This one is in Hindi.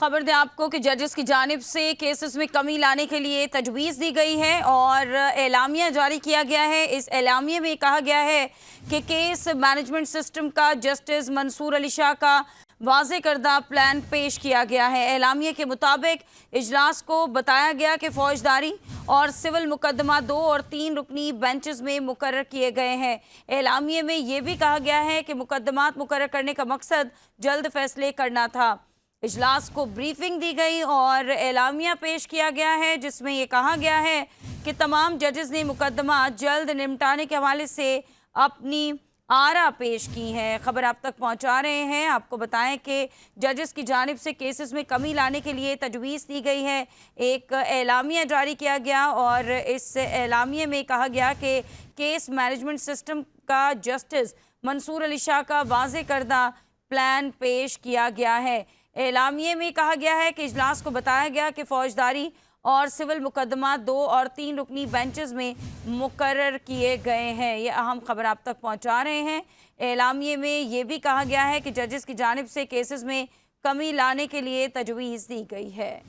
खबर दें आपको कि जजेस की जानिब से केसेस में कमी लाने के लिए तजवीज़ दी गई है और एलामिया जारी किया गया है। इस एलामिया में कहा गया है कि केस मैनेजमेंट सिस्टम का जस्टिस मंसूर अली शाह का वाज़े करदा प्लान पेश किया गया है। एलामिया के मुताबिक इजलास को बताया गया कि फौजदारी और सिविल मुकदमा 2 और 3 रुकनी बेंचेस में मुकर्रर किए गए हैं। एलामिया में यह भी कहा गया है कि मुकदमात मुकर्रर करने का मकसद जल्द फैसले करना था। इजलास को ब्रीफिंग दी गई और एलामिया पेश किया गया है जिसमें यह कहा गया है कि तमाम जजेस ने मुकदमा जल्द निपटाने के हवाले से अपनी आरा पेश की है। खबर आप तक पहुंचा रहे हैं। आपको बताएं कि जजेस की जानिब से केसेस में कमी लाने के लिए तजवीज़ दी गई है। एक एलामिया जारी किया गया और इस एलामिया में कहा गया कि केस मैनेजमेंट सिस्टम का जस्टिस मंसूर अली शाह का वाज़े करदा प्लान पेश किया गया है। एलामिये में कहा गया है कि इजलास को बताया गया कि फौजदारी और सिविल मुकदमा 2 और 3 रुकनी बेंचेस में मुकर्रर किए गए हैं। ये अहम खबर आप तक पहुंचा रहे हैं। एलामिये में ये भी कहा गया है कि जजेस की जानिब से केसेस में कमी लाने के लिए तजवीज़ दी गई है।